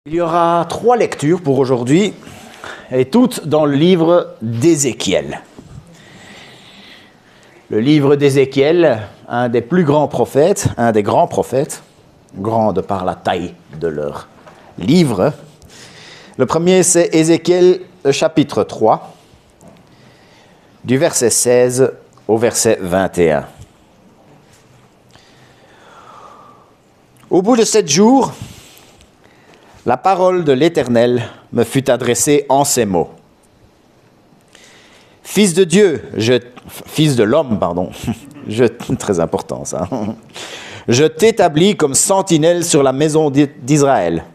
Il y aura 3 lectures pour aujourd'hui, et toutes dans le livre d'Ézéchiel. Le livre d'Ézéchiel, un des plus grands prophètes, un des grands prophètes, grand de par la taille de leur livre. Le premier, c'est Ézéchiel, chapitre 3, du verset 16 au verset 21. Au bout de 7 jours, la parole de l'Éternel me fut adressée en ces mots. Fils de l'homme, très important ça. Je t'établis comme sentinelle sur la maison d'Israël.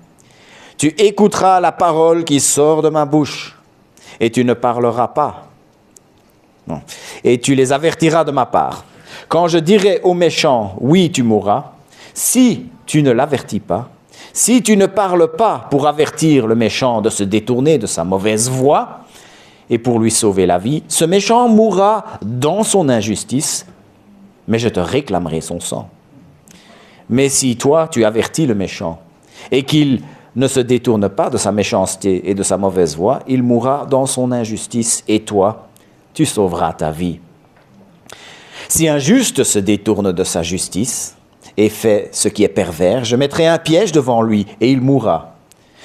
Tu écouteras la parole qui sort de ma bouche, et tu ne parleras pas. Non. Et tu les avertiras de ma part. Quand je dirai aux méchants, oui, tu mourras, si tu ne l'avertis pas, si tu ne parles pas pour avertir le méchant de se détourner de sa mauvaise voie et pour lui sauver la vie, ce méchant mourra dans son injustice, mais je te réclamerai son sang. Mais si toi, tu avertis le méchant et qu'il ne se détourne pas de sa méchanceté et de sa mauvaise voie, il mourra dans son injustice et toi, tu sauveras ta vie. Si un juste se détourne de sa justice et fait ce qui est pervers, je mettrai un piège devant lui et il mourra.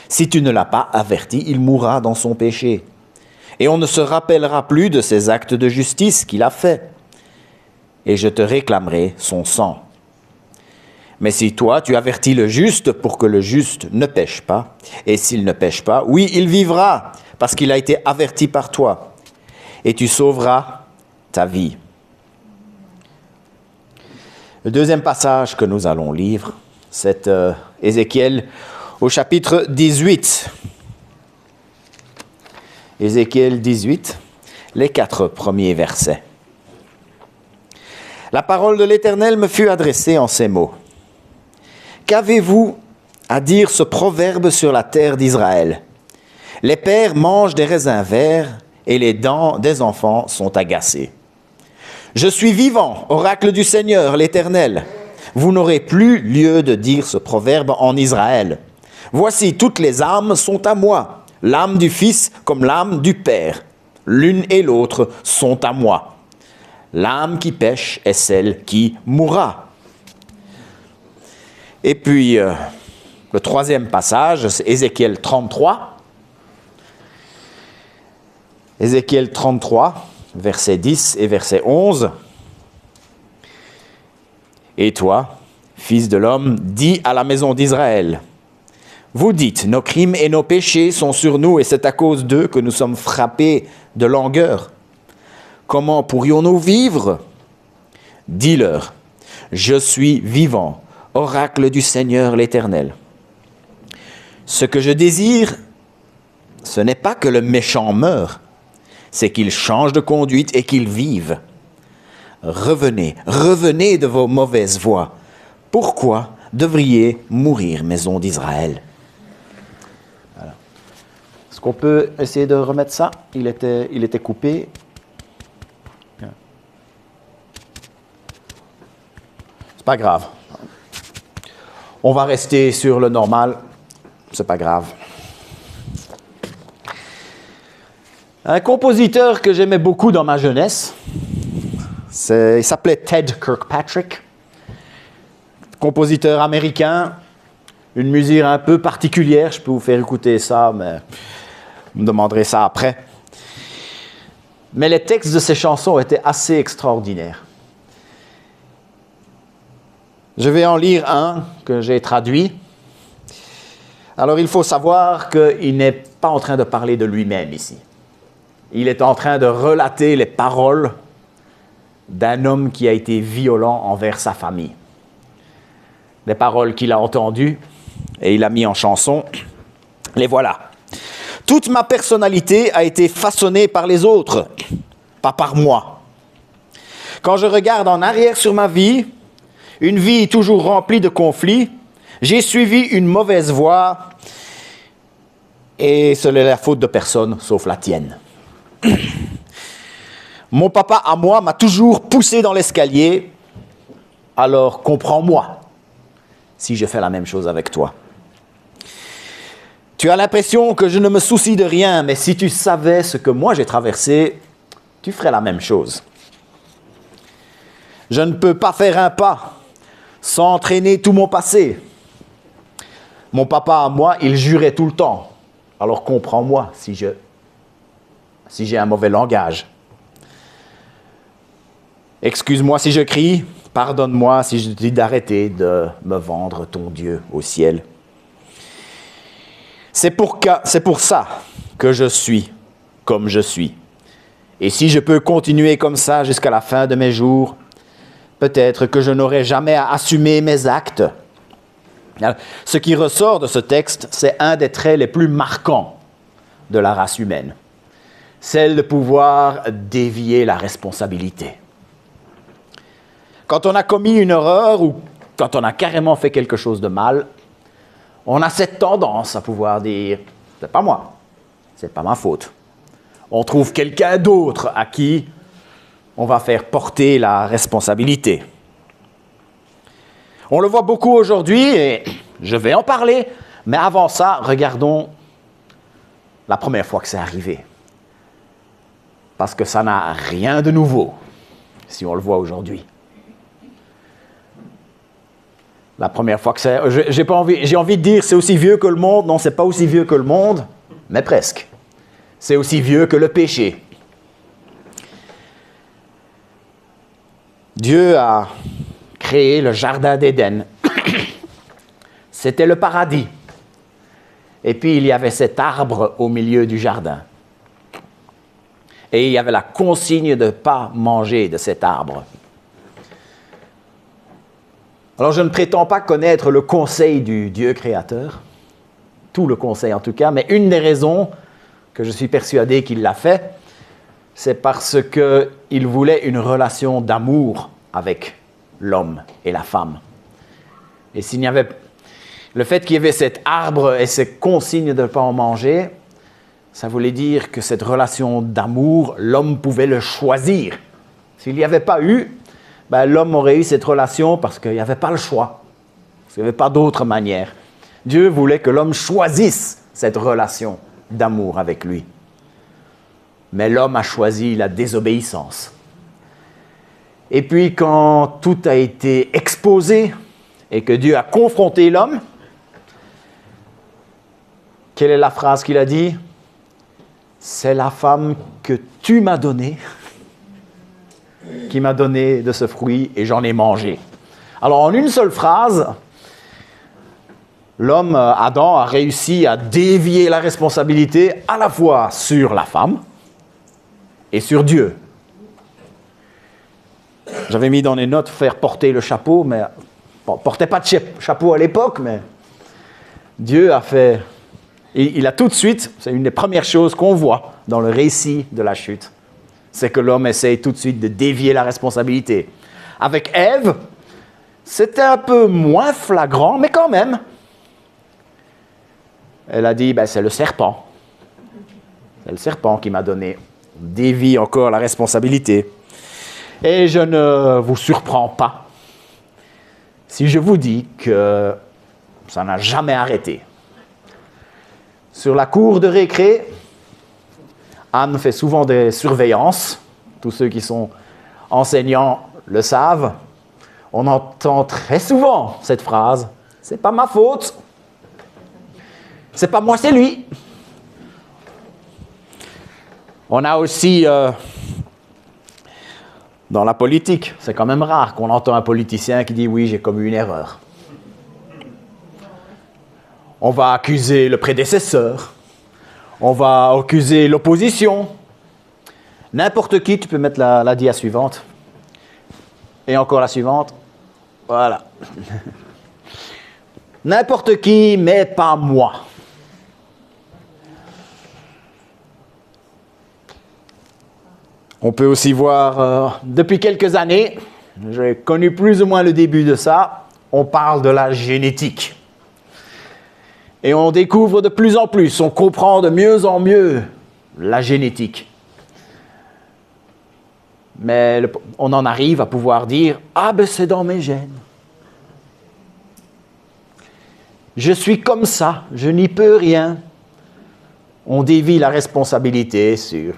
Si tu ne l'as pas averti, il mourra dans son péché. Et on ne se rappellera plus de ses actes de justice qu'il a faits. Et je te réclamerai son sang. Mais si toi, tu avertis le juste pour que le juste ne pêche pas, et s'il ne pêche pas, oui, il vivra, parce qu'il a été averti par toi, et tu sauveras ta vie. Le deuxième passage que nous allons lire, c'est Ézéchiel au chapitre 18. Ézéchiel 18, les 4 premiers versets. La parole de l'Éternel me fut adressée en ces mots. Qu'avez-vous à dire ce proverbe sur la terre d'Israël? Les pères mangent des raisins verts et les dents des enfants sont agacées. Je suis vivant, oracle du Seigneur, l'Éternel. Vous n'aurez plus lieu de dire ce proverbe en Israël. Voici, toutes les âmes sont à moi, l'âme du Fils comme l'âme du Père. L'une et l'autre sont à moi. L'âme qui pêche est celle qui mourra. Et puis, le troisième passage, c'est Ézéchiel 33. Ézéchiel 33. Verset 10 et verset 11. Et toi, fils de l'homme, dis à la maison d'Israël, vous dites, nos crimes et nos péchés sont sur nous et c'est à cause d'eux que nous sommes frappés de langueur. Comment pourrions-nous vivre? Dis-leur, je suis vivant, oracle du Seigneur l'Éternel. Ce que je désire, ce n'est pas que le méchant meure, c'est qu'il change de conduite et qu'il vive. Revenez, revenez de vos mauvaises voies. Pourquoi devriez mourir, maison d'Israël? Voilà. Est-ce qu'on peut essayer de remettre ça? Il était coupé. C'est pas grave. On va rester sur le normal. C'est pas grave. Un compositeur que j'aimais beaucoup dans ma jeunesse, il s'appelait Ted Kirkpatrick, compositeur américain, une musique un peu particulière, je peux vous faire écouter ça, mais vous me demanderez ça après. Mais les textes de ses chansons étaient assez extraordinaires. Je vais en lire un que j'ai traduit. Alors il faut savoir qu'il n'est pas en train de parler de lui-même ici. Il est en train de relater les paroles d'un homme qui a été violent envers sa famille. Des paroles qu'il a entendues et il a mis en chanson. Les voilà. Toute ma personnalité a été façonnée par les autres, pas par moi. Quand je regarde en arrière sur ma vie, une vie toujours remplie de conflits, j'ai suivi une mauvaise voie et ce n'est la faute de personne sauf la tienne. Mon papa à moi m'a toujours poussé dans l'escalier, alors comprends-moi si je fais la même chose avec toi. Tu as l'impression que je ne me soucie de rien, mais si tu savais ce que moi j'ai traversé, tu ferais la même chose. Je ne peux pas faire un pas sans entraîner tout mon passé. Mon papa, à moi, il jurait tout le temps. Alors comprends-moi si j'ai un mauvais langage. Excuse-moi si je crie, pardonne-moi si je te dis d'arrêter de me vendre ton Dieu au ciel. C'est pour ça que je suis comme je suis. Et si je peux continuer comme ça jusqu'à la fin de mes jours, peut-être que je n'aurai jamais à assumer mes actes. Ce qui ressort de ce texte, c'est un des traits les plus marquants de la race humaine. Celle de pouvoir dévier la responsabilité. Quand on a commis une erreur ou quand on a carrément fait quelque chose de mal, on a cette tendance à pouvoir dire « c'est pas moi, c'est pas ma faute ». On trouve quelqu'un d'autre à qui on va faire porter la responsabilité. On le voit beaucoup aujourd'hui et je vais en parler, mais avant ça, regardons la première fois que c'est arrivé. Parce que ça n'a rien de nouveau, si on le voit aujourd'hui. La première fois que c'est... J'ai envie de dire c'est aussi vieux que le monde. Non, c'est pas aussi vieux que le monde, mais presque. C'est aussi vieux que le péché. Dieu a créé le jardin d'Éden. C'était le paradis. Et puis il y avait cet arbre au milieu du jardin. Et il y avait la consigne de ne pas manger de cet arbre. Alors je ne prétends pas connaître le conseil du Dieu créateur, tout le conseil en tout cas, mais une des raisons que je suis persuadé qu'il l'a fait, c'est parce qu'il voulait une relation d'amour avec l'homme et la femme. Et s'il n'y avait... Le fait qu'il y avait cet arbre et ces consignes de ne pas en manger, ça voulait dire que cette relation d'amour, l'homme pouvait le choisir. S'il n'y avait pas eu, l'homme aurait eu cette relation parce qu'il n'y avait pas le choix. Parce qu'il n'y avait pas d'autre manière. Dieu voulait que l'homme choisisse cette relation d'amour avec lui. Mais l'homme a choisi la désobéissance. Et puis quand tout a été exposé et que Dieu a confronté l'homme, quelle est la phrase qu'il a dit? C'est la femme que tu m'as donnée, qui m'a donné de ce fruit et j'en ai mangé. Alors en une seule phrase, l'homme, Adam, a réussi à dévier la responsabilité à la fois sur la femme et sur Dieu. J'avais mis dans les notes faire porter le chapeau, mais bon, portait pas de chapeau à l'époque, mais Dieu a fait... Il a tout de suite, c'est une des premières choses qu'on voit dans le récit de la chute, c'est que l'homme essaye tout de suite de dévier la responsabilité. Avec Ève, c'était un peu moins flagrant, mais quand même. Elle a dit, c'est le serpent. C'est le serpent qui m'a donné. On dévie encore la responsabilité. Et je ne vous surprends pas si je vous dis que ça n'a jamais arrêté. Sur la cour de récré, Anne fait souvent des surveillances. Tous ceux qui sont enseignants le savent. On entend très souvent cette phrase. « C'est pas ma faute. C'est pas moi, c'est lui. » On a aussi, dans la politique, c'est quand même rare qu'on entend un politicien qui dit « Oui, j'ai commis une erreur. » On va accuser le prédécesseur. On va accuser l'opposition. N'importe qui, tu peux mettre la dia suivante. Et encore la suivante. Voilà. N'importe qui, mais pas moi. On peut aussi voir, depuis quelques années, j'ai connu plus ou moins le début de ça, on parle de la génétique. Et on découvre de plus en plus, on comprend de mieux en mieux la génétique. Mais on en arrive à pouvoir dire « Ah c'est dans mes gènes. Je suis comme ça, je n'y peux rien. On dévie la responsabilité sur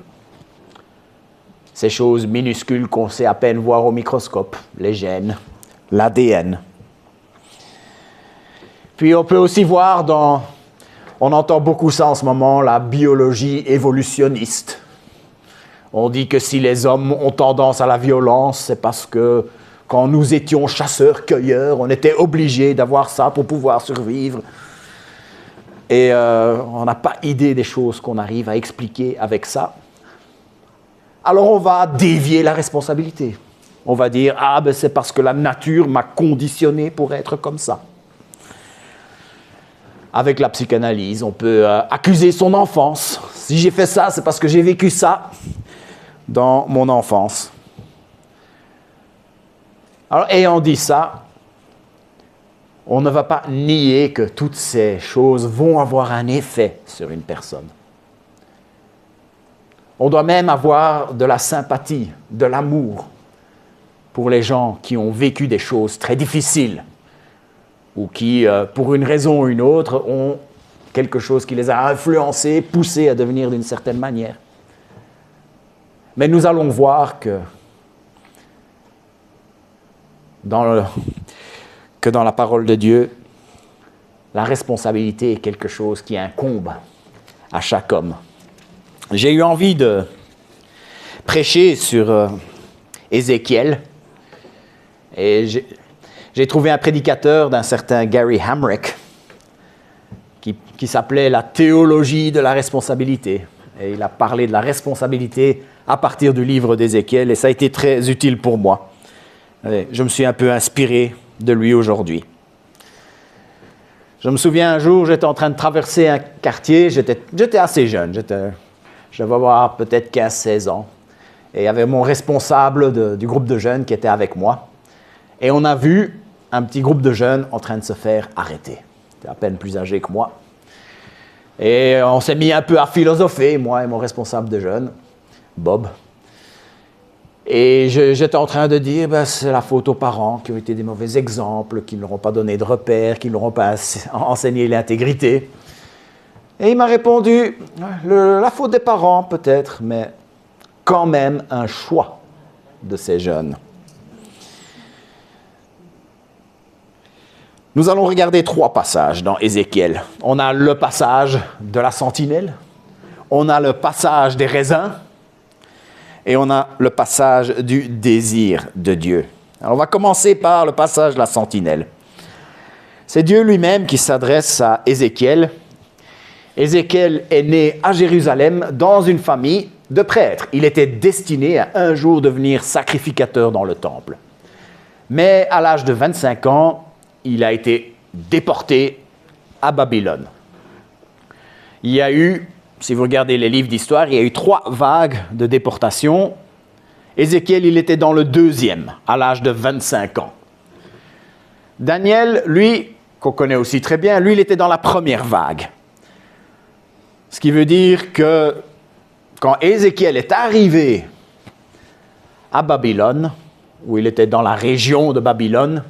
ces choses minuscules qu'on sait à peine voir au microscope, les gènes, l'ADN. Puis on peut aussi voir on entend beaucoup ça en ce moment, la biologie évolutionniste. On dit que si les hommes ont tendance à la violence, c'est parce que quand nous étions chasseurs-cueilleurs, on était obligés d'avoir ça pour pouvoir survivre. Et on n'a pas idée des choses qu'on arrive à expliquer avec ça. Alors on va dévier la responsabilité. On va dire, c'est parce que la nature m'a conditionné pour être comme ça. Avec la psychanalyse, on peut accuser son enfance. Si j'ai fait ça, c'est parce que j'ai vécu ça dans mon enfance. Alors, ayant dit ça, on ne va pas nier que toutes ces choses vont avoir un effet sur une personne. On doit même avoir de la sympathie, de l'amour pour les gens qui ont vécu des choses très difficiles ou qui, pour une raison ou une autre, ont quelque chose qui les a influencés, poussés à devenir d'une certaine manière. Mais nous allons voir que dans la parole de Dieu, la responsabilité est quelque chose qui incombe à chaque homme. J'ai eu envie de prêcher sur Ézéchiel et j'ai trouvé un prédicateur d'un certain Gary Hamrick qui s'appelait « La théologie de la responsabilité ». Et il a parlé de la responsabilité à partir du livre d'Ézéchiel et ça a été très utile pour moi. Et je me suis un peu inspiré de lui aujourd'hui. Je me souviens un jour, j'étais en train de traverser un quartier, j'étais assez jeune, je devais avoir peut-être 15-16 ans. Et il y avait mon responsable du groupe de jeunes qui était avec moi. Et on a vu un petit groupe de jeunes en train de se faire arrêter. C'était à peine plus âgé que moi. Et on s'est mis un peu à philosopher, moi et mon responsable de jeunes, Bob. Et j'étais en train de dire, c'est la faute aux parents qui ont été des mauvais exemples, qui ne leur ont pas donné de repères, qui ne leur ont pas enseigné l'intégrité. Et il m'a répondu, la faute des parents peut-être, mais quand même un choix de ces jeunes. Nous allons regarder 3 passages dans Ézéchiel. On a le passage de la sentinelle, on a le passage des raisins, et on a le passage du désir de Dieu. Alors on va commencer par le passage de la sentinelle. C'est Dieu lui-même qui s'adresse à Ézéchiel. Ézéchiel est né à Jérusalem dans une famille de prêtres. Il était destiné à un jour devenir sacrificateur dans le temple. Mais à l'âge de 25 ans, il a été déporté à Babylone. Il y a eu, si vous regardez les livres d'histoire, il y a eu 3 vagues de déportation. Ézéchiel, il était dans le 2e, à l'âge de 25 ans. Daniel, lui, qu'on connaît aussi très bien, lui, il était dans la première vague. Ce qui veut dire que quand Ézéchiel est arrivé à Babylone, où il était dans la région de Babylone,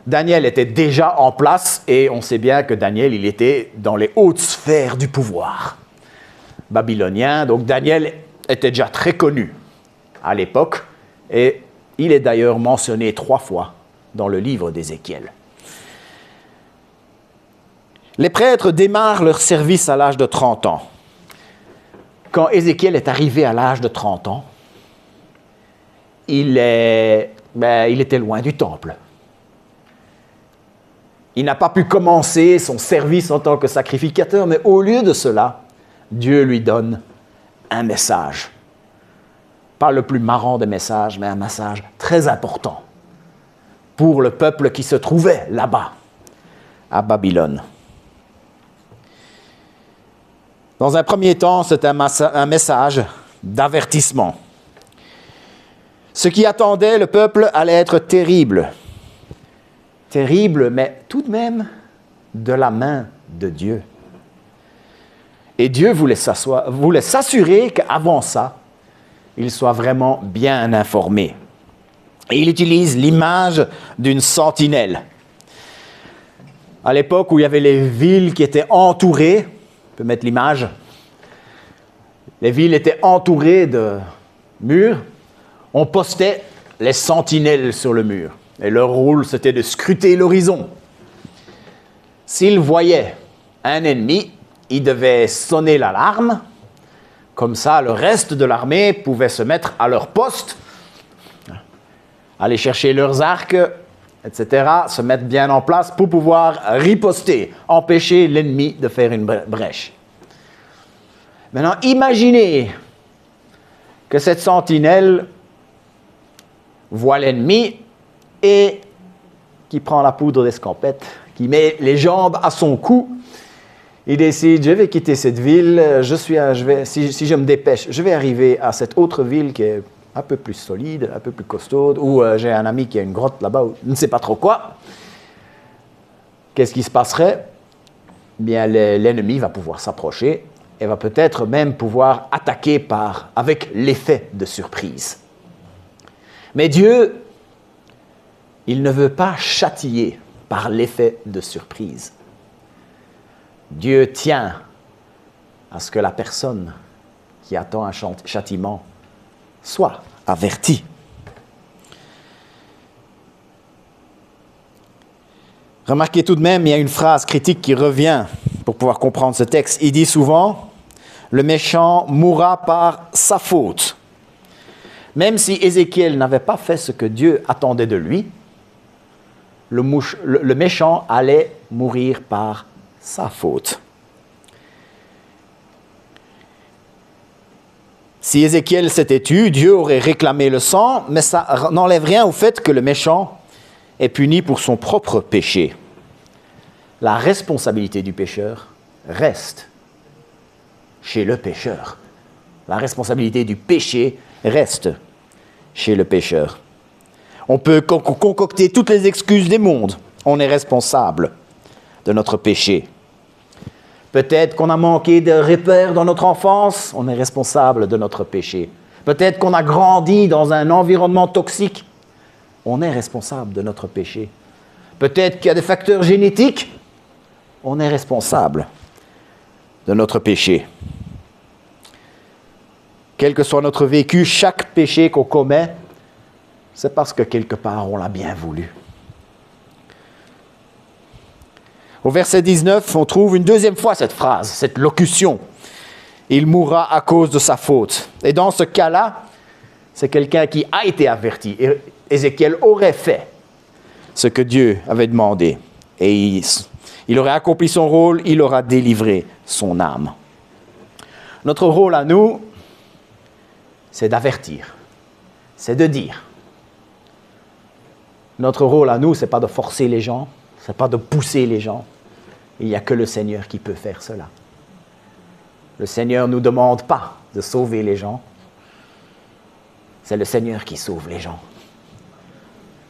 Daniel était déjà en place et on sait bien que Daniel, il était dans les hautes sphères du pouvoir babylonien. Donc Daniel était déjà très connu à l'époque et il est d'ailleurs mentionné 3 fois dans le livre d'Ézéchiel. Les prêtres démarrent leur service à l'âge de 30 ans. Quand Ézéchiel est arrivé à l'âge de 30 ans, il était loin du temple. Il n'a pas pu commencer son service en tant que sacrificateur, mais au lieu de cela, Dieu lui donne un message. Pas le plus marrant des messages, mais un message très important pour le peuple qui se trouvait là-bas, à Babylone. Dans un premier temps, c'est un message d'avertissement. Ce qui attendait le peuple allait être terrible. Terrible, mais tout de même de la main de Dieu. Et Dieu voulait s'assurer qu'avant ça, il soit vraiment bien informé. Et il utilise l'image d'une sentinelle. À l'époque où il y avait les villes qui étaient entourées, on peut mettre l'image, Les villes étaient entourées de murs. On postait les sentinelles sur le mur. Et leur rôle, c'était de scruter l'horizon. S'ils voyaient un ennemi, ils devaient sonner l'alarme. Comme ça, le reste de l'armée pouvait se mettre à leur poste, aller chercher leurs arcs, etc., se mettre bien en place pour pouvoir riposter, empêcher l'ennemi de faire une brèche. Maintenant, imaginez que cette sentinelle voit l'ennemi et qui prend la poudre d'escampette, qui met les jambes à son cou. Il décide, je vais quitter cette ville, si je me dépêche, je vais arriver à cette autre ville qui est un peu plus solide, un peu plus costaude, ou j'ai un ami qui a une grotte là-bas, ou je ne sais pas trop quoi. Qu'est-ce qui se passerait? Bien, l'ennemi va pouvoir s'approcher et va peut-être même pouvoir attaquer avec l'effet de surprise. Mais Dieu, il ne veut pas châtier par l'effet de surprise. Dieu tient à ce que la personne qui attend un châtiment soit avertie. Remarquez tout de même, il y a une phrase critique qui revient pour pouvoir comprendre ce texte. Il dit souvent, le méchant mourra par sa faute. Même si Ézéchiel n'avait pas fait ce que Dieu attendait de lui, le méchant allait mourir par sa faute. Si Ézéchiel s'était tué, Dieu aurait réclamé le sang, mais ça n'enlève rien au fait que le méchant est puni pour son propre péché. La responsabilité du pécheur reste chez le pécheur. La responsabilité du péché reste chez le pécheur. On peut concocter toutes les excuses des mondes. On est responsable de notre péché. Peut-être qu'on a manqué de repères dans notre enfance, on est responsable de notre péché. Peut-être qu'on a grandi dans un environnement toxique, on est responsable de notre péché. Peut-être qu'il y a des facteurs génétiques, on est responsable de notre péché. Quel que soit notre vécu, chaque péché qu'on commet, c'est parce que quelque part on l'a bien voulu. Au verset 19, on trouve une deuxième fois cette phrase, cette locution. Il mourra à cause de sa faute. Et dans ce cas-là, c'est quelqu'un qui a été averti. Ézéchiel aurait fait ce que Dieu avait demandé. Et il aurait accompli son rôle, il aura délivré son âme. Notre rôle à nous, c'est d'avertir, c'est de dire. Notre rôle à nous, ce n'est pas de forcer les gens, ce n'est pas de pousser les gens. Il n'y a que le Seigneur qui peut faire cela. Le Seigneur ne nous demande pas de sauver les gens. C'est le Seigneur qui sauve les gens.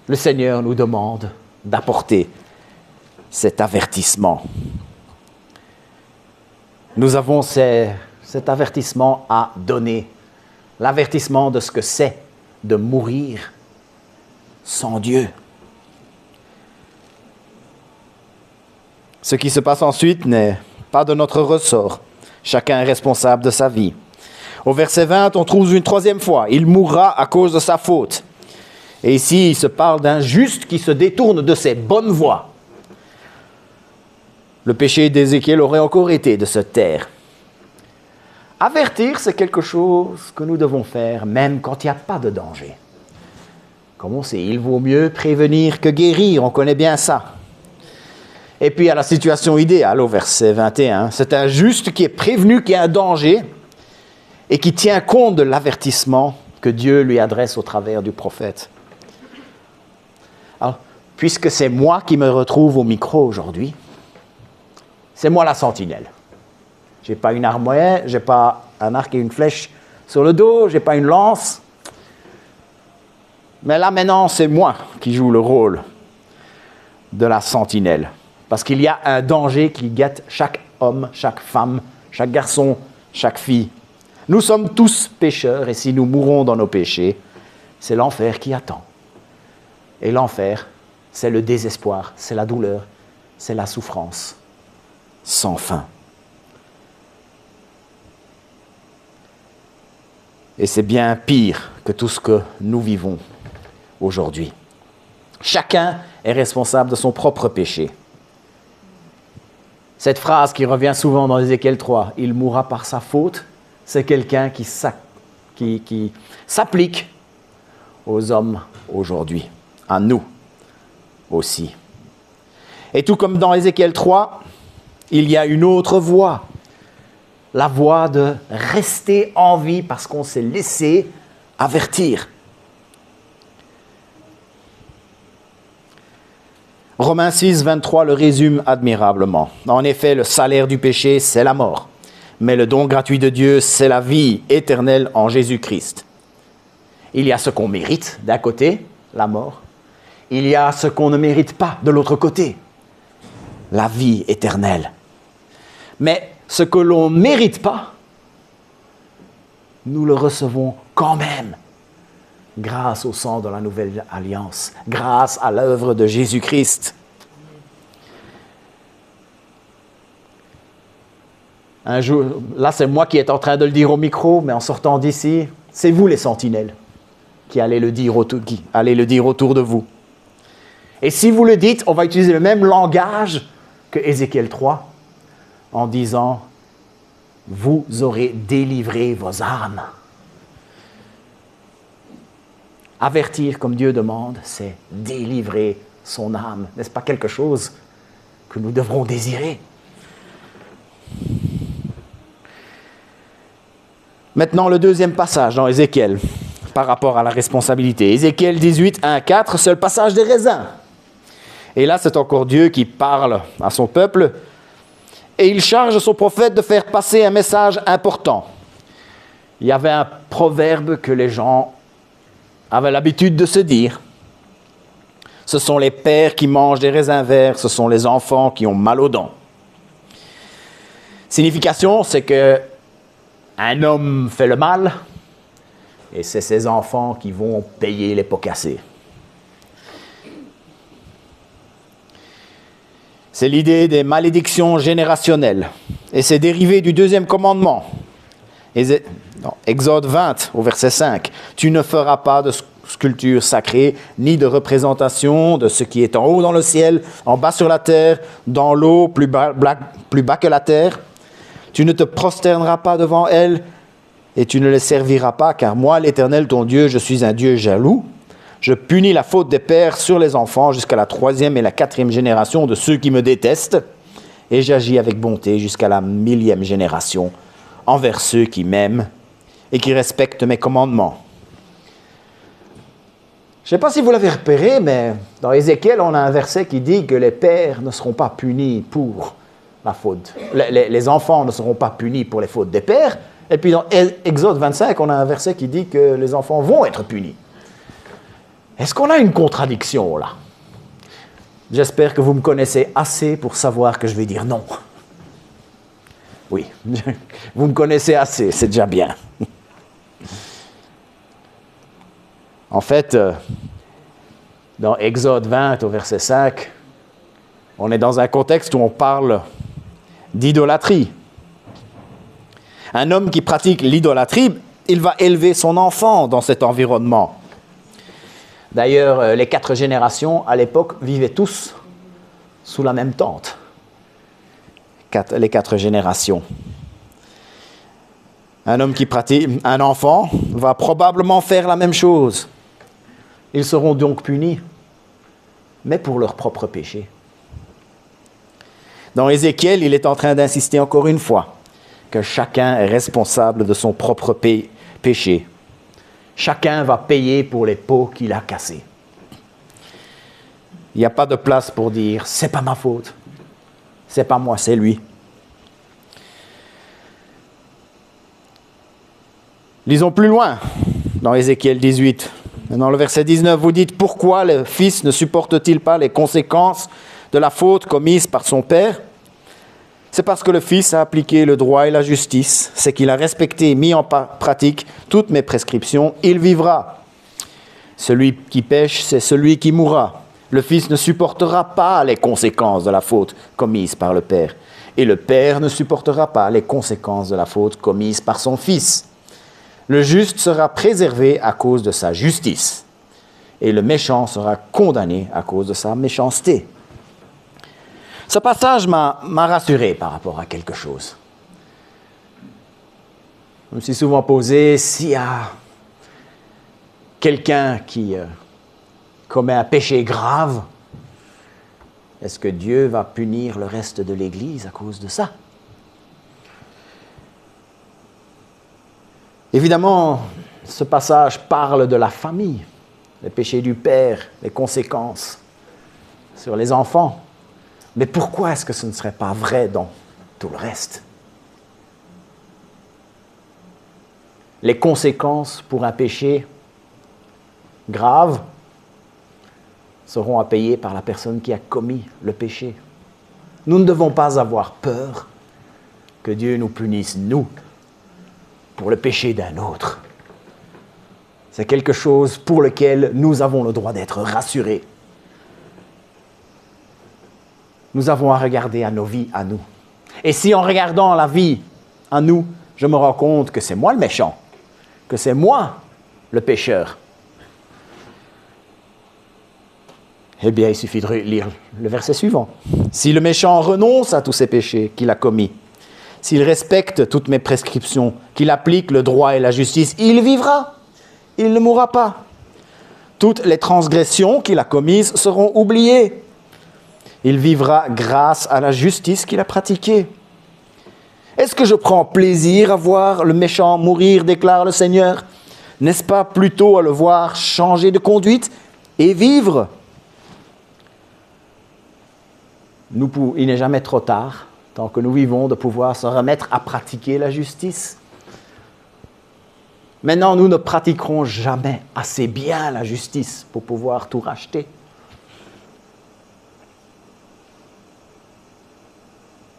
Le Seigneur nous demande d'apporter cet avertissement. Nous avons cet avertissement à donner. L'avertissement de ce que c'est de mourir sans Dieu. Ce qui se passe ensuite n'est pas de notre ressort. Chacun est responsable de sa vie. Au verset 20, on trouve une troisième fois. Il mourra à cause de sa faute. Et ici, il se parle d'un juste qui se détourne de ses bonnes voies. Le péché d'Ézéchiel aurait encore été de se taire. Avertir, c'est quelque chose que nous devons faire, même quand il n'y a pas de danger. Comme on sait, il vaut mieux prévenir que guérir, on connaît bien ça. Et puis, à la situation idéale, au verset 21, c'est un juste qui est prévenu qu'il y a un danger et qui tient compte de l'avertissement que Dieu lui adresse au travers du prophète. Alors, puisque c'est moi qui me retrouve au micro aujourd'hui, c'est moi la sentinelle. Je n'ai pas une armure, je n'ai pas un arc et une flèche sur le dos, je n'ai pas une lance. Mais là, maintenant, c'est moi qui joue le rôle de la sentinelle. Parce qu'il y a un danger qui guette chaque homme, chaque femme, chaque garçon, chaque fille. Nous sommes tous pécheurs et si nous mourons dans nos péchés, c'est l'enfer qui attend. Et l'enfer, c'est le désespoir, c'est la douleur, c'est la souffrance sans fin. Et c'est bien pire que tout ce que nous vivons aujourd'hui. Chacun est responsable de son propre péché. Cette phrase qui revient souvent dans Ézéchiel 3, « Il mourra par sa faute », c'est quelqu'un qui s'applique aux hommes aujourd'hui, à nous aussi. Et tout comme dans Ézéchiel 3, il y a une autre voie, la voie de rester en vie parce qu'on s'est laissé avertir. Romains 6, 23 le résume admirablement. En effet, le salaire du péché, c'est la mort. Mais le don gratuit de Dieu, c'est la vie éternelle en Jésus-Christ. Il y a ce qu'on mérite d'un côté, la mort. Il y a ce qu'on ne mérite pas de l'autre côté, la vie éternelle. Mais ce que l'on ne mérite pas, nous le recevons quand même, grâce au sang de la nouvelle alliance, grâce à l'œuvre de Jésus-Christ. Un jour, là c'est moi qui est en train de le dire au micro, mais en sortant d'ici, c'est vous les sentinelles qui allez le dire autour de vous. Et si vous le dites, on va utiliser le même langage que Ézéchiel 3, en disant « Vous aurez délivré vos âmes ». Avertir comme Dieu demande, c'est délivrer son âme. N'est-ce pas quelque chose que nous devrons désirer? Maintenant, le deuxième passage dans Ézéchiel, par rapport à la responsabilité. Ézéchiel 18, 1 à 4, c'est le passage des raisins. Et là, c'est encore Dieu qui parle à son peuple. Et il charge son prophète de faire passer un message important. Il y avait un proverbe que les gens avaient l'habitude de se dire. Ce sont les pères qui mangent des raisins verts, ce sont les enfants qui ont mal aux dents. Signification, c'est que un homme fait le mal et c'est ses enfants qui vont payer les pots cassés. C'est l'idée des malédictions générationnelles et c'est dérivé du deuxième commandement. Exode 20 au verset 5. « Tu ne feras pas de sculpture sacrée, ni de représentation de ce qui est en haut dans le ciel, en bas sur la terre, dans l'eau, plus bas que la terre. Tu ne te prosterneras pas devant elles et tu ne les serviras pas, car moi, l'Éternel, ton Dieu, je suis un Dieu jaloux. Je punis la faute des pères sur les enfants jusqu'à la 3e et la 4e génération de ceux qui me détestent, et j'agis avec bonté jusqu'à la 1000e génération envers ceux qui m'aiment et qui respectent mes commandements. » Je ne sais pas si vous l'avez repéré, mais dans Ézéchiel, on a un verset qui dit que les pères ne seront pas punis pour la faute. Les enfants ne seront pas punis pour les fautes des pères. Et puis dans Exode 25, on a un verset qui dit que les enfants vont être punis. Est-ce qu'on a une contradiction là? J'espère que vous me connaissez assez pour savoir que je vais dire non. Oui, vous me connaissez assez, c'est déjà bien. En fait, dans Exode 20 au verset 5, on est dans un contexte où on parle d'idolâtrie. Un homme qui pratique l'idolâtrie, il va élever son enfant dans cet environnement. D'ailleurs, les 4 générations, à l'époque, vivaient tous sous la même tente. Les 4 générations. Un enfant va probablement faire la même chose. Ils seront donc punis, mais pour leur propre péché. Dans Ézéchiel, il est en train d'insister encore une fois que chacun est responsable de son propre péché. Chacun va payer pour les pots qu'il a cassés. Il n'y a pas de place pour dire « c'est pas ma faute, c'est pas moi, c'est lui ». Lisons plus loin, dans Ézéchiel 18. Dans le verset 19, vous dites « Pourquoi le fils ne supporte-t-il pas les conséquences de la faute commise par son père ? C'est parce que le fils a appliqué le droit et la justice, c'est qu'il a respecté et mis en pratique toutes mes prescriptions, il vivra. Celui qui pêche, c'est celui qui mourra. Le fils ne supportera pas les conséquences de la faute commise par le père. Et le père ne supportera pas les conséquences de la faute commise par son fils. Le juste sera préservé à cause de sa justice, et le méchant sera condamné à cause de sa méchanceté. Ce passage m'a rassuré par rapport à quelque chose. Je me suis souvent posé, s'il y a quelqu'un qui commet un péché grave, est-ce que Dieu va punir le reste de l'Église à cause de ça? Évidemment, ce passage parle de la famille, les péchés du père, les conséquences sur les enfants. Mais pourquoi est-ce que ce ne serait pas vrai dans tout le reste? Les conséquences pour un péché grave seront à payer par la personne qui a commis le péché. Nous ne devons pas avoir peur que Dieu nous punisse, nous, pour le péché d'un autre. C'est quelque chose pour lequel nous avons le droit d'être rassurés. Nous avons à regarder à nos vies, à nous. Et si en regardant la vie à nous, je me rends compte que c'est moi le méchant, que c'est moi le pécheur, eh bien, il suffit de lire le verset suivant. Si le méchant renonce à tous ses péchés qu'il a commis, s'il respecte toutes mes prescriptions, qu'il applique le droit et la justice, il vivra, il ne mourra pas. Toutes les transgressions qu'il a commises seront oubliées. Il vivra grâce à la justice qu'il a pratiquée. Est-ce que je prends plaisir à voir le méchant mourir, déclare le Seigneur? N'est-ce pas plutôt à le voir changer de conduite et vivre? Il n'est jamais trop tard, tant que nous vivons, de pouvoir se remettre à pratiquer la justice. Maintenant, nous ne pratiquerons jamais assez bien la justice pour pouvoir tout racheter.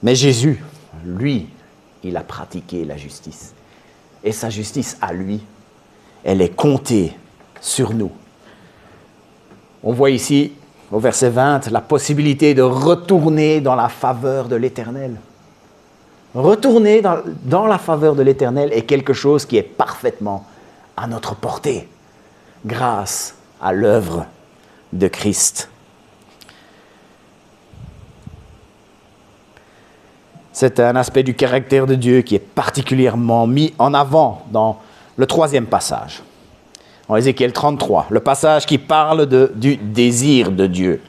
Mais Jésus, lui, il a pratiqué la justice. Et sa justice à lui, elle est comptée sur nous. On voit ici, au verset 20, la possibilité de retourner dans la faveur de l'Éternel. Retourner dans la faveur de l'Éternel est quelque chose qui est parfaitement à notre portée, grâce à l'œuvre de Christ. C'est un aspect du caractère de Dieu qui est particulièrement mis en avant dans le 3e passage, en Ézéchiel 33, le passage qui parle du désir de Dieu.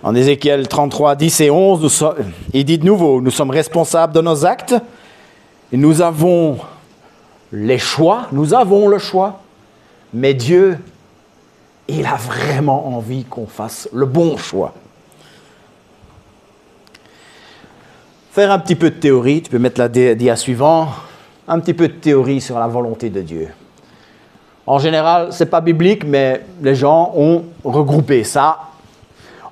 En Ézéchiel 33, 10 et 11, il dit de nouveau, nous sommes responsables de nos actes, et nous avons le choix, mais Dieu, il a vraiment envie qu'on fasse le bon choix. Faire un petit peu de théorie, tu peux mettre la dia suivant, un petit peu de théorie sur la volonté de Dieu. En général, ce n'est pas biblique, mais les gens ont regroupé ça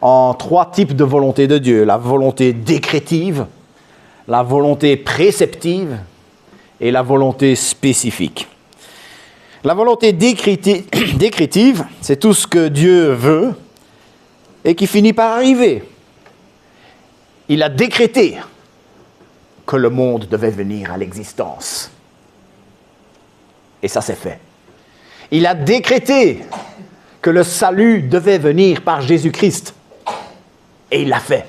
en 3 types de volonté de Dieu. La volonté décrétive, la volonté préceptive et la volonté spécifique. La volonté décrétive, c'est tout ce que Dieu veut et qui finit par arriver. Il a décrété que le monde devait venir à l'existence. Et ça s'est fait. Il a décrété que le salut devait venir par Jésus-Christ. Et il l'a fait.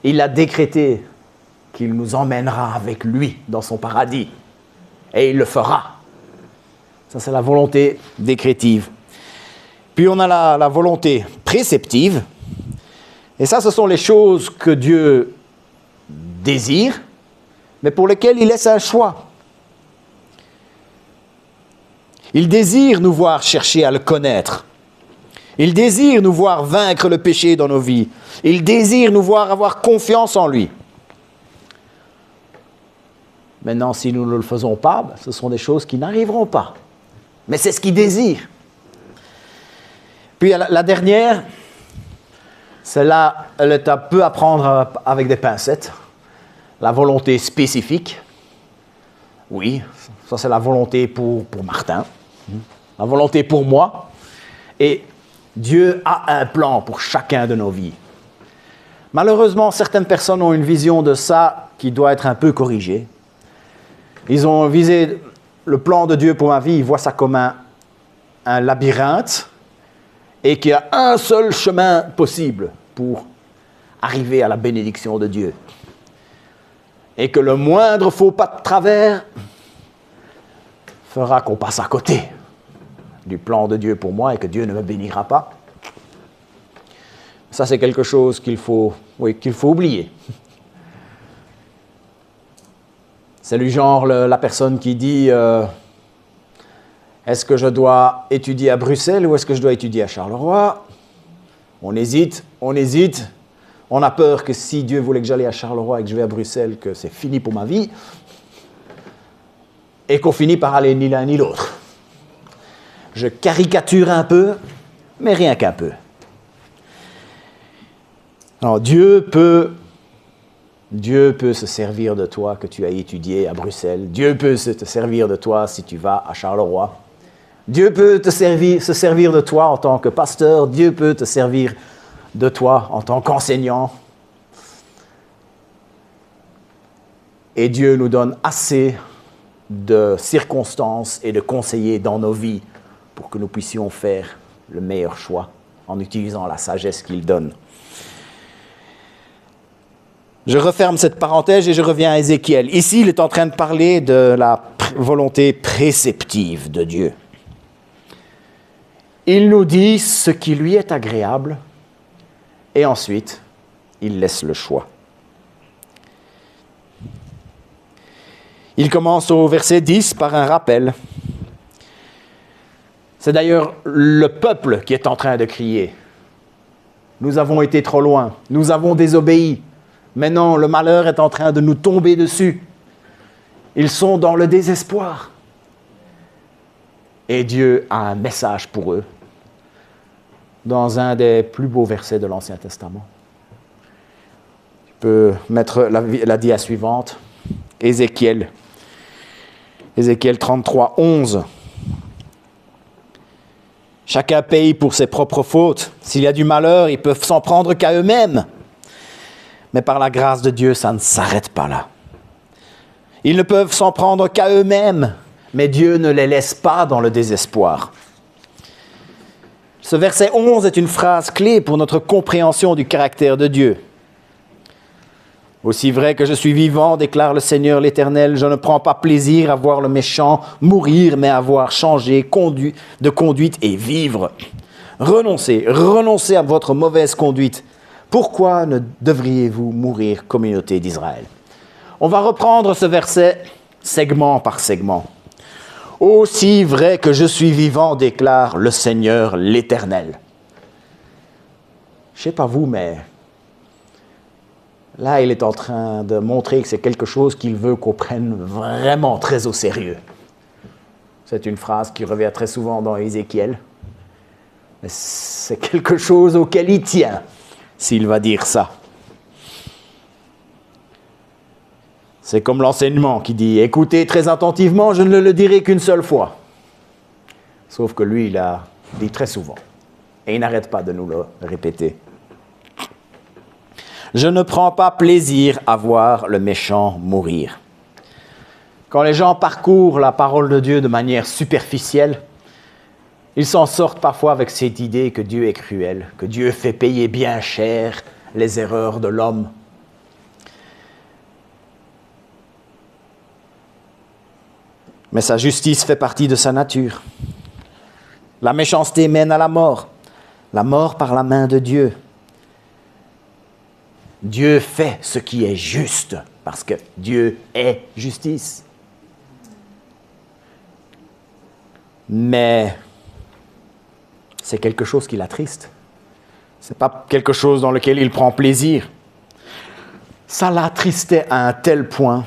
Il a décrété qu'il nous emmènera avec lui dans son paradis. Et il le fera. Ça, c'est la volonté décrétive. Puis on a la volonté préceptive. Et ça, ce sont les choses que Dieu désire, mais pour lesquelles il laisse un choix. Il désire nous voir chercher à le connaître. Il désire nous voir vaincre le péché dans nos vies. Il désire nous voir avoir confiance en lui. Maintenant, si nous ne le faisons pas, ce sont des choses qui n'arriveront pas. Mais c'est ce qu'il désire. Puis la dernière, celle-là, elle est un peu à prendre avec des pincettes. La volonté spécifique. Oui, ça c'est la volonté pour Martin. La volonté pour moi. Et Dieu a un plan pour chacun de nos vies. Malheureusement, certaines personnes ont une vision de ça qui doit être un peu corrigée. Ils ont visé le plan de Dieu pour ma vie, ils voient ça comme un labyrinthe et qu'il y a un seul chemin possible pour arriver à la bénédiction de Dieu. Et que le moindre faux pas de travers fera qu'on passe à côté du plan de Dieu pour moi et que Dieu ne me bénira pas. Ça, c'est quelque chose qu'il faut oublier. C'est du genre la personne qui dit est-ce que je dois étudier à Bruxelles ou est-ce que je dois étudier à Charleroi? On hésite. On a peur que si Dieu voulait que j'aille à Charleroi et que je vais à Bruxelles, que c'est fini pour ma vie. Et qu'on finit par aller ni l'un ni l'autre. Je caricature un peu, mais rien qu'un peu. Alors Dieu peut se servir de toi que tu as étudié à Bruxelles. Dieu peut se servir de toi si tu vas à Charleroi. Dieu peut se servir de toi en tant que pasteur. Dieu peut te servir de toi en tant qu'enseignant. Et Dieu nous donne assez de circonstances et de conseillers dans nos vies pour que nous puissions faire le meilleur choix en utilisant la sagesse qu'il donne. Je referme cette parenthèse et je reviens à Ézéchiel. Ici, il est en train de parler de la volonté préceptive de Dieu. Il nous dit ce qui lui est agréable et ensuite, il laisse le choix. Il commence au verset 10 par un rappel. C'est d'ailleurs le peuple qui est en train de crier. Nous avons été trop loin, nous avons désobéi. Maintenant, le malheur est en train de nous tomber dessus. Ils sont dans le désespoir. Et Dieu a un message pour eux dans un des plus beaux versets de l'Ancien Testament. Tu peux mettre la dia suivante. Ézéchiel 33, 11. Chacun paye pour ses propres fautes. S'il y a du malheur, ils peuvent s'en prendre qu'à eux-mêmes. Mais par la grâce de Dieu, ça ne s'arrête pas là. Ils ne peuvent s'en prendre qu'à eux-mêmes, mais Dieu ne les laisse pas dans le désespoir. Ce verset 11 est une phrase clé pour notre compréhension du caractère de Dieu. Aussi vrai que je suis vivant, déclare le Seigneur l'Éternel, je ne prends pas plaisir à voir le méchant mourir, mais à voir changer de conduite et vivre. Renoncez à votre mauvaise conduite. Pourquoi ne devriez-vous mourir, communauté d'Israël? On va reprendre ce verset segment par segment. Aussi vrai que je suis vivant, déclare le Seigneur l'Éternel. Je ne sais pas vous, mais là, il est en train de montrer que c'est quelque chose qu'il veut qu'on prenne vraiment très au sérieux. C'est une phrase qui revient très souvent dans Ézéchiel. Mais c'est quelque chose auquel il tient, s'il va dire ça. C'est comme l'enseignement qui dit « Écoutez très attentivement, je ne le dirai qu'une seule fois. » Sauf que lui, il a dit très souvent. Et il n'arrête pas de nous le répéter. Je ne prends pas plaisir à voir le méchant mourir. Quand les gens parcourent la parole de Dieu de manière superficielle, ils s'en sortent parfois avec cette idée que Dieu est cruel, que Dieu fait payer bien cher les erreurs de l'homme. Mais sa justice fait partie de sa nature. La méchanceté mène à la mort par la main de Dieu. Dieu fait ce qui est juste, parce que Dieu est justice. Mais c'est quelque chose qui l'attriste. Ce n'est pas quelque chose dans lequel il prend plaisir. Ça l'attristait à un tel point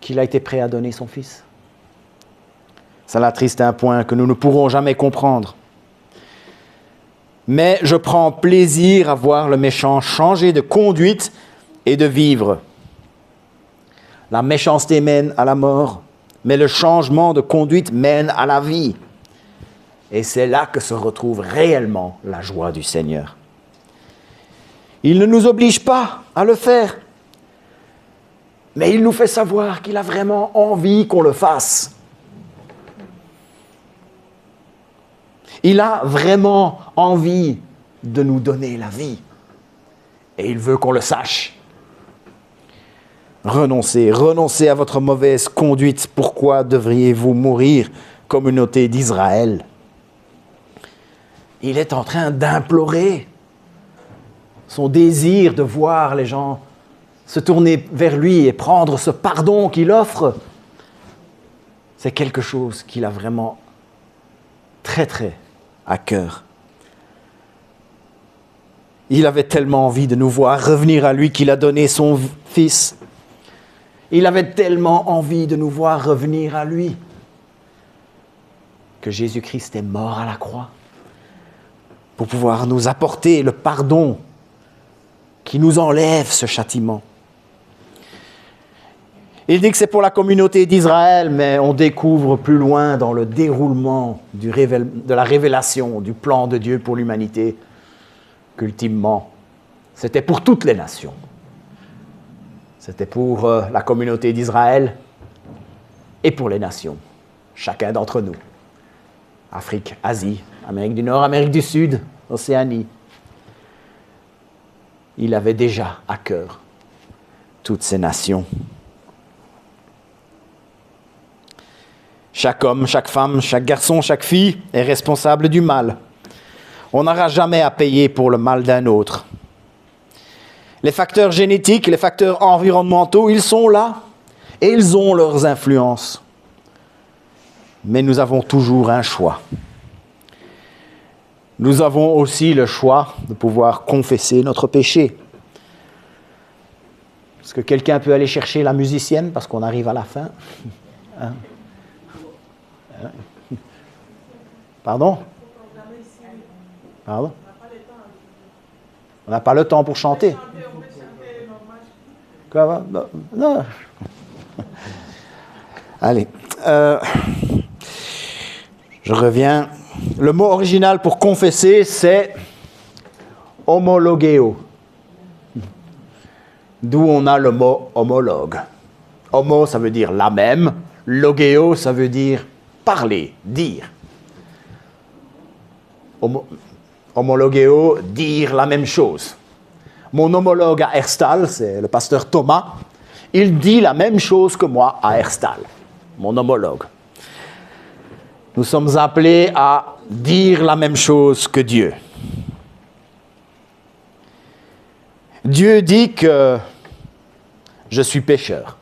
qu'il a été prêt à donner son fils. Ça l'attriste à un point que nous ne pourrons jamais comprendre. Mais je prends plaisir à voir le méchant changer de conduite et de vivre. La méchanceté mène à la mort, mais le changement de conduite mène à la vie. Et c'est là que se retrouve réellement la joie du Seigneur. Il ne nous oblige pas à le faire. Mais il nous fait savoir qu'il a vraiment envie qu'on le fasse. Il a vraiment envie de nous donner la vie. Et il veut qu'on le sache. Renoncez à votre mauvaise conduite. Pourquoi devriez-vous mourir, communauté d'Israël? Il est en train d'implorer son désir de voir les gens se tourner vers lui et prendre ce pardon qu'il offre. C'est quelque chose qu'il a vraiment très, très à cœur. Il avait tellement envie de nous voir revenir à lui qu'il a donné son Fils. Il avait tellement envie de nous voir revenir à lui que Jésus-Christ est mort à la croix pour pouvoir nous apporter le pardon qui nous enlève ce châtiment. Il dit que c'est pour la communauté d'Israël, mais on découvre plus loin dans le déroulement de la révélation du plan de Dieu pour l'humanité qu'ultimement, c'était pour toutes les nations. C'était pour la communauté d'Israël et pour les nations, chacun d'entre nous. Afrique, Asie, Amérique du Nord, Amérique du Sud, Océanie. Il avait déjà à cœur toutes ces nations. Chaque homme, chaque femme, chaque garçon, chaque fille est responsable du mal. On n'aura jamais à payer pour le mal d'un autre. Les facteurs génétiques, les facteurs environnementaux, ils sont là et ils ont leurs influences. Mais nous avons toujours un choix. Nous avons aussi le choix de pouvoir confesser notre péché. Est-ce que quelqu'un peut aller chercher la musicienne parce qu'on arrive à la fin? Hein? Pardon? Pardon? On n'a pas le temps pour chanter. Quoi? Non. Allez. Je reviens. Le mot original pour confesser, c'est homologeo. D'où on a le mot homologue. Homo, ça veut dire la même. Logeo, ça veut dire parler, dire. Homologeo, dire la même chose. Mon homologue à Herstal, c'est le pasteur Thomas, il dit la même chose que moi à Herstal, mon homologue. Nous sommes appelés à dire la même chose que Dieu. Dieu dit que je suis pécheur.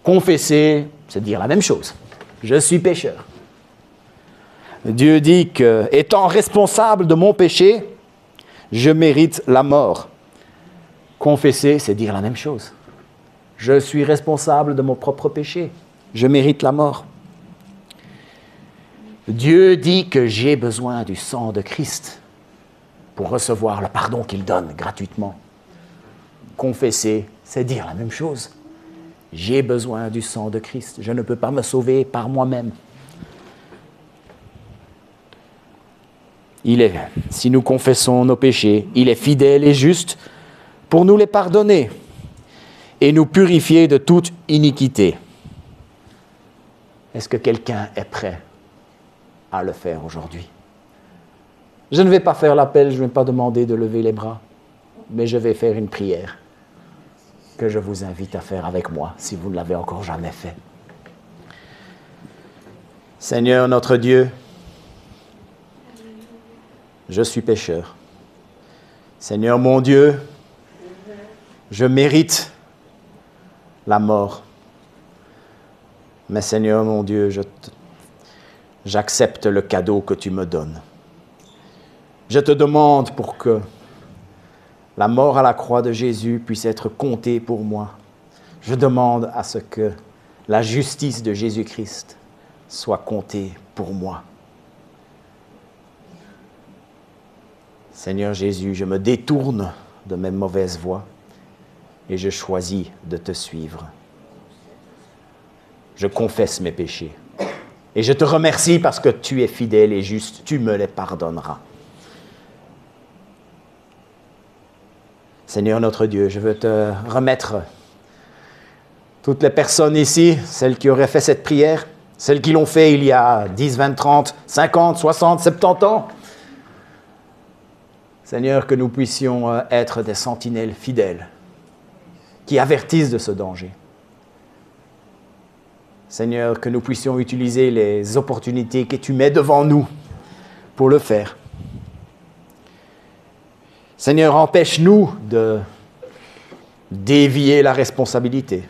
Confesser, c'est dire la même chose. Je suis pécheur. Dieu dit que, étant responsable de mon péché, je mérite la mort. Confesser, c'est dire la même chose. Je suis responsable de mon propre péché. Je mérite la mort. Dieu dit que j'ai besoin du sang de Christ pour recevoir le pardon qu'il donne gratuitement. Confesser, c'est dire la même chose. J'ai besoin du sang de Christ. Je ne peux pas me sauver par moi-même. Si nous confessons nos péchés, il est fidèle et juste pour nous les pardonner et nous purifier de toute iniquité. Est-ce que quelqu'un est prêt à le faire aujourd'hui? Je ne vais pas faire l'appel, je ne vais pas demander de lever les bras, mais je vais faire une prière que je vous invite à faire avec moi si vous ne l'avez encore jamais fait. Seigneur notre Dieu, je suis pécheur. Seigneur mon Dieu, je mérite la mort. Mais Seigneur mon Dieu, j'accepte le cadeau que tu me donnes. Je te demande pour que la mort à la croix de Jésus puisse être comptée pour moi. Je demande à ce que la justice de Jésus-Christ soit comptée pour moi. Seigneur Jésus, je me détourne de mes mauvaises voies et je choisis de te suivre. Je confesse mes péchés et je te remercie parce que tu es fidèle et juste, tu me les pardonneras. Seigneur notre Dieu, je veux te remettre Toutes les personnes ici, celles qui auraient fait cette prière, celles qui l'ont fait il y a 10, 20, 30, 50, 60, 70 ans. Seigneur, que nous puissions être des sentinelles fidèles qui avertissent de ce danger. Seigneur, que nous puissions utiliser les opportunités que tu mets devant nous pour le faire. Seigneur, empêche-nous de dévier la responsabilité.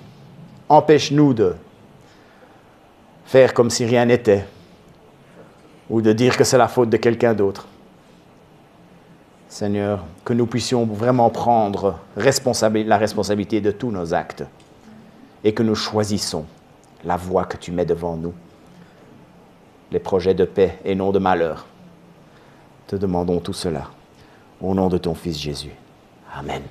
Empêche-nous de faire comme si rien n'était ou de dire que c'est la faute de quelqu'un d'autre. Seigneur, que nous puissions vraiment prendre la responsabilité de tous nos actes et que nous choisissons la voie que tu mets devant nous, les projets de paix et non de malheur. Te demandons tout cela au nom de ton Fils Jésus. Amen.